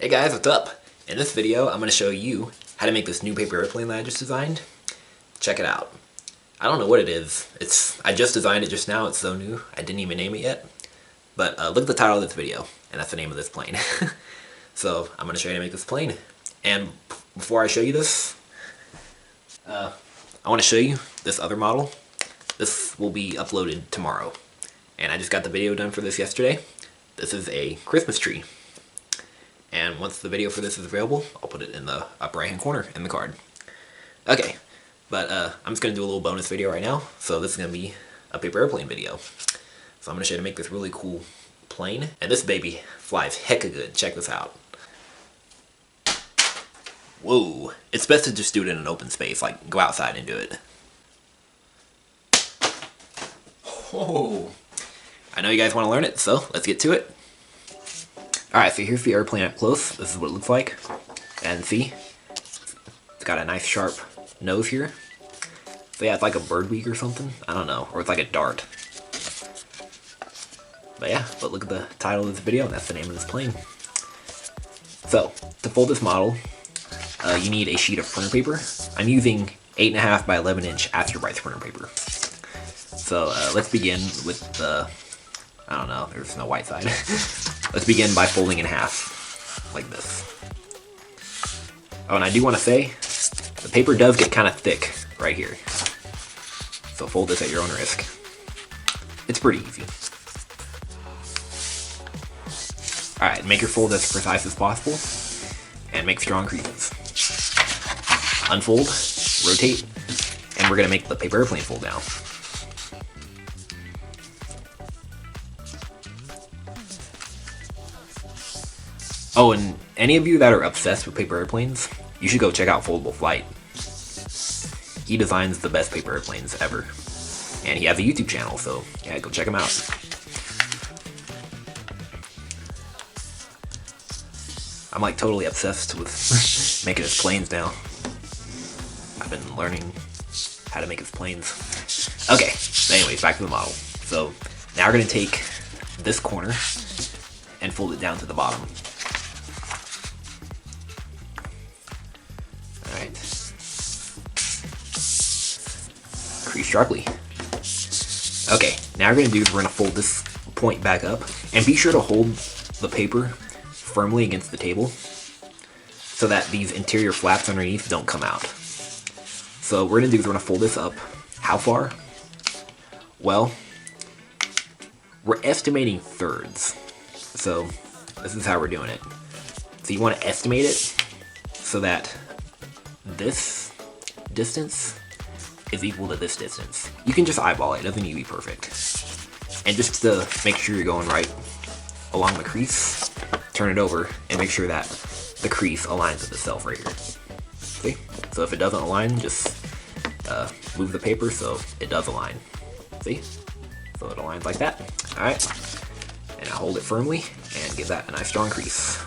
Hey guys, what's up? In this video, I'm going to show you how to make this new paper airplane that I just designed. Check it out. I don't know what it is. I just designed it just now. It's so new. I didn't even name it yet. But look at the title of this video, and that's the name of this plane. So I'm going to show you how to make this plane. And before I show you this, I want to show you this other model. This will be uploaded tomorrow. And I just got the video done for this yesterday. This is a Christmas tree. And once the video for this is available, I'll put it in the upper right hand corner in the card. Okay, but I'm just going to do a little bonus video right now. So this is going to be a paper airplane video. So I'm going to show you how to make this really cool plane. And this baby flies hecka good. Check this out. Whoa, it's best to just do it in an open space, like go outside and do it. Whoa, I know you guys want to learn it, so let's get to it. Alright, so here's the airplane up close. This is what it looks like. And see? It's got a nice sharp nose here. So yeah, it's like a bird beak or something. I don't know. Or it's like a dart. But yeah, but look at the title of this video, and that's the name of this plane. So, to fold this model, you need a sheet of printer paper. I'm using 8.5 by 11 inch Astrobrite printer paper. So let's begin with the, I don't know, there's no white side. Let's begin by folding in half, like this. Oh, and I do want to say, the paper does get kind of thick right here. So fold this at your own risk. It's pretty easy. Alright, make your fold as precise as possible, and make strong creases. Unfold, rotate, and we're going to make the paper airplane fold down. Oh, and any of you that are obsessed with paper airplanes, you should go check out Foldable Flight. He designs the best paper airplanes ever. And he has a YouTube channel, so yeah, go check him out. I'm like totally obsessed with making his planes now. I've been learning how to make his planes. Okay, anyways, back to the model. So now we're going to take this corner and fold it down to the bottom. Alright. Crease sharply. Okay, now we're going to do is we're going to fold this point back up. And be sure to hold the paper firmly against the table so that these interior flaps underneath don't come out. So what we're going to do is we're going to fold this up. How far? Well, we're estimating thirds. So this is how we're doing it. So you want to estimate it so that this distance is equal to this distance. You can just eyeball it, it doesn't need to be perfect. And just to make sure you're going right along the crease, turn it over and make sure that the crease aligns with itself right here. See? So if it doesn't align, just move the paper so it does align. See? So it aligns like that. Alright. And I hold it firmly and give that a nice strong crease.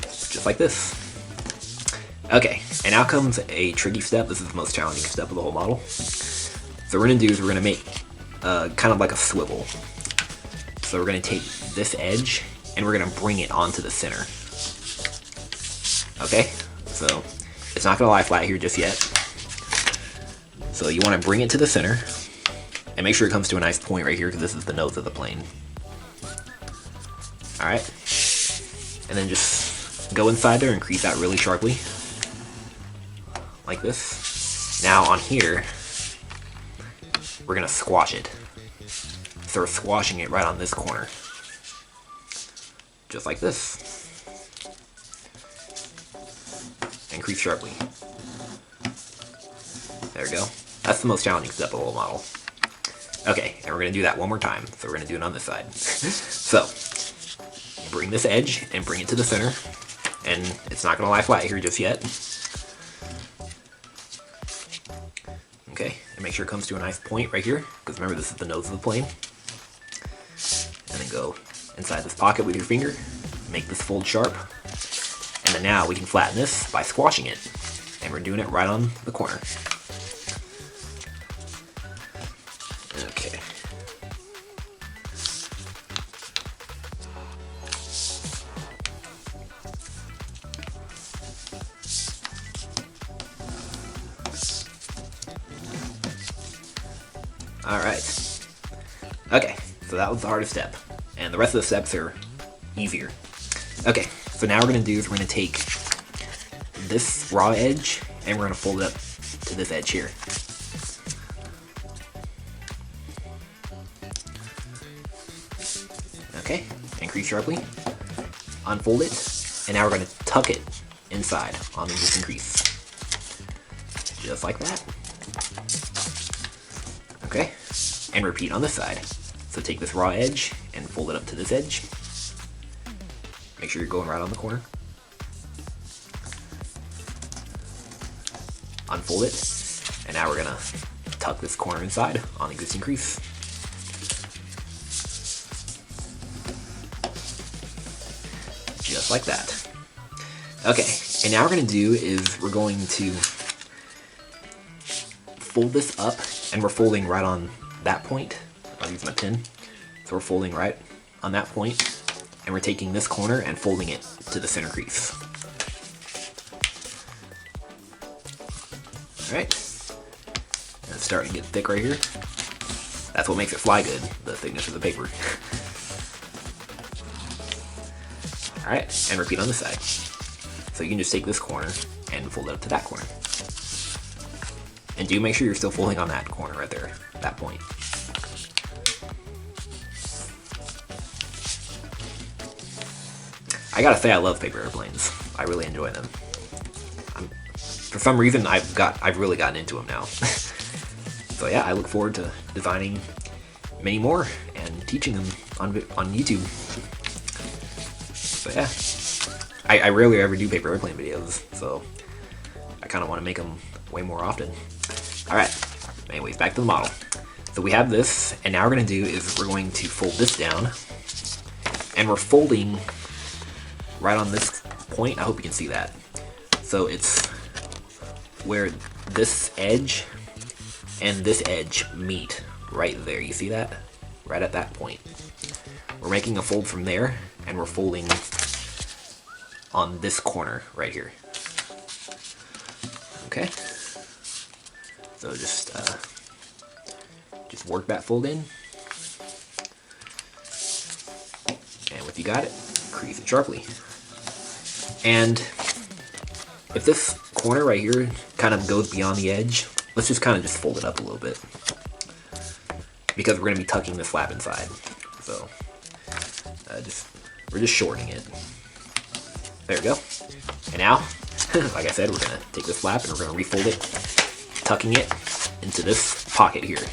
Just like this. Okay, and now comes a tricky step. This is the most challenging step of the whole model. So what we're going to do is we're going to make kind of like a swivel. So we're going to take this edge and we're going to bring it onto the center. Okay, so it's not going to lie flat here just yet. So you want to bring it to the center and make sure it comes to a nice point right here because this is the nose of the plane. Alright, and then just go inside there and crease that really sharply. Like this. Now on here, we're going to squash it. So we're squashing it right on this corner. Just like this. And crease sharply. There we go. That's the most challenging step of the whole model. Okay, and we're going to do that one more time. So we're going to do it on this side. So, bring this edge and bring it to the center. And it's not going to lie flat here just yet. Okay, and make sure it comes to a nice point right here. Because remember, this is the nose of the plane. And then go inside this pocket with your finger. Make this fold sharp. And then now we can flatten this by squashing it. And we're doing it right on the corner. Okay. Alright. Okay, so that was the hardest step. And the rest of the steps are easier. Okay, so now we're going to do is we're going to take this raw edge and we're going to fold it up to this edge here. Okay, increase sharply, unfold it, and now we're going to tuck it inside on this increase. Just like that. Okay, and repeat on this side. So take this raw edge and fold it up to this edge. Make sure you're going right on the corner. Unfold it, and now we're gonna tuck this corner inside on the existing crease. Just like that. Okay, and now what we're gonna do is we're going to fold this up, and we're folding right on that point. I'll use my pin. So we're folding right on that point, and we're taking this corner and folding it to the center crease. Alright. And it's starting to get thick right here. That's what makes it fly good, the thickness of the paper. Alright, and repeat on this side. So you can just take this corner and fold it up to that corner. And do make sure you're still folding on that corner right there, that point. I gotta say I love paper airplanes. I really enjoy them. For some reason I've really gotten into them now. So yeah, I look forward to designing many more and teaching them on YouTube. So yeah, I rarely ever do paper airplane videos, so I kind of want to make them way more often. Alright, anyways, back to the model. So we have this, and now what we're going to do is we're going to fold this down, and we're folding right on this point. I hope you can see that. So it's where this edge and this edge meet right there. You see that? Right at that point. We're making a fold from there, and we're folding on this corner right here. Okay. So just work that fold in, and once you got it, crease it sharply. And if this corner right here kind of goes beyond the edge, let's just kind of just fold it up a little bit, because we're going to be tucking this flap inside. So we're just shortening it. There we go. And now, like I said, we're going to take this flap and we're going to refold it, tucking it into this pocket here.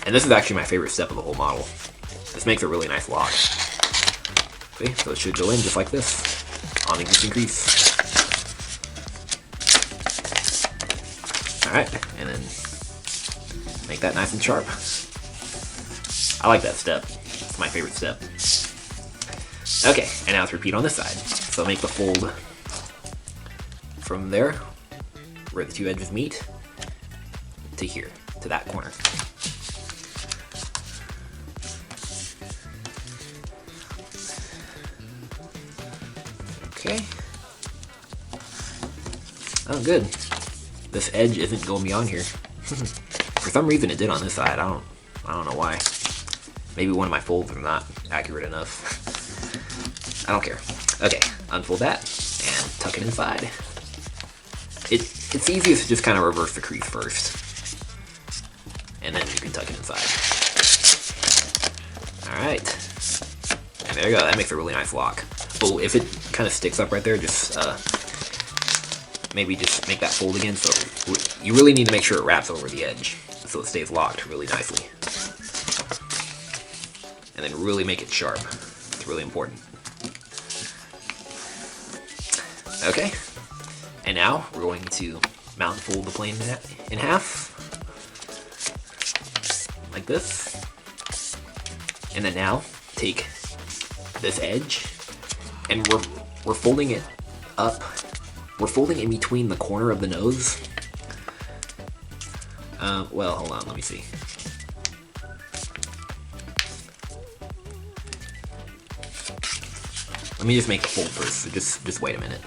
And this is actually my favorite step of the whole model. This makes a really nice lock. See? So it should go in just like this on the existing crease. Alright, and then make that nice and sharp. I like that step. It's my favorite step. Okay, and now let's repeat on this side. So make the fold from there, where the two edges meet, to here, to that corner. Okay. Oh, good. This edge isn't going beyond here. For some reason it did on this side. I don't know why. Maybe one of my folds are not accurate enough. I don't care. Okay, unfold that and tuck it inside. It's easiest to just kind of reverse the crease first, and then you can tuck it inside. Alright. And there you go. That makes a really nice lock. Oh, if it kind of sticks up right there, just maybe just make that fold again. So you really need to make sure it wraps over the edge so it stays locked really nicely. And then really make it sharp. It's really important. Okay. And now we're going to mount and fold the plane in half. Like this. And then now take this edge, and we're folding it up. We're folding in between the corner of the nose. Well, hold on, let me see. Let me just make the fold first, so just wait a minute.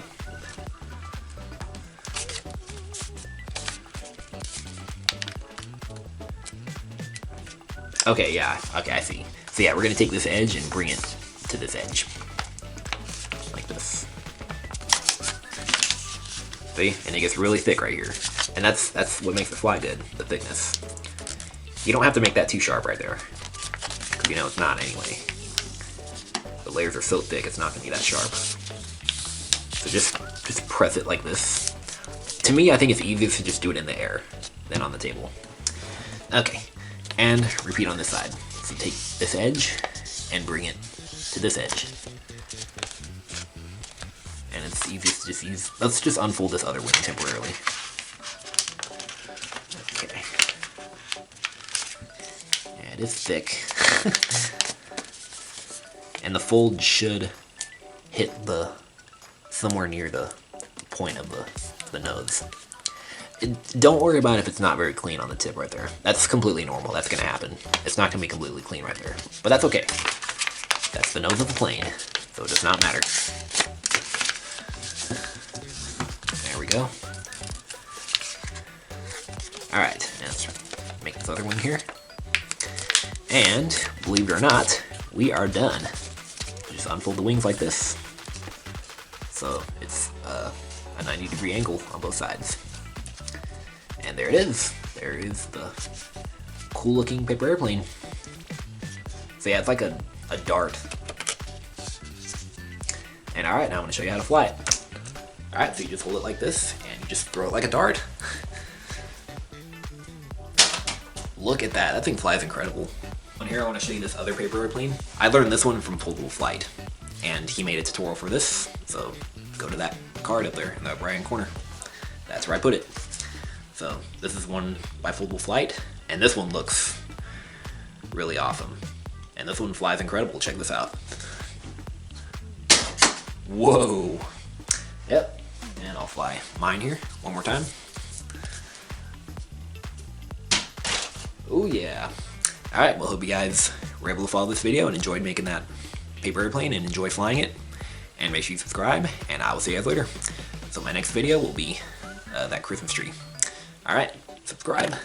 Okay, yeah, okay, I see. So yeah, we're gonna take this edge and bring it to this edge. Like this. See? And it gets really thick right here. And that's what makes it fly good, the thickness. You don't have to make that too sharp right there. Because you know it's not anyway. The layers are so thick, it's not gonna be that sharp. So just press it like this. To me, I think it's easiest to just do it in the air than on the table. Okay, and repeat on this side. So take this edge and bring it to this edge. And it's easiest to just use, let's just unfold this other wing temporarily. Okay. Yeah, it is thick. And the fold should hit somewhere near the point of the nose. Don't worry about if it's not very clean on the tip right there. That's completely normal. That's going to happen. It's not going to be completely clean right there. But that's okay. That's the nose of the plane, so it does not matter. There we go. Alright, let's make this other one here. And, believe it or not, we are done. Just unfold the wings like this. So it's a 90-degree angle on both sides. And there it is. There is the cool looking paper airplane. So yeah, it's like a dart. And alright, now I'm going to show you how to fly it. Alright, so you just hold it like this, and you just throw it like a dart. Look at that, that thing flies incredible. On here I want to show you this other paper airplane. I learned this one from Foldable Flight, and he made a tutorial for this, so go to that card up there in the upper right hand corner. That's where I put it. So this is one by Foldable Flight, and this one looks really awesome. And this one flies incredible, check this out. Whoa! Yep, and I'll fly mine here one more time. Oh yeah. Alright, well hope you guys were able to follow this video and enjoyed making that paper airplane and enjoy flying it. And make sure you subscribe, and I will see you guys later. So my next video will be that Christmas tree. Alright, subscribe.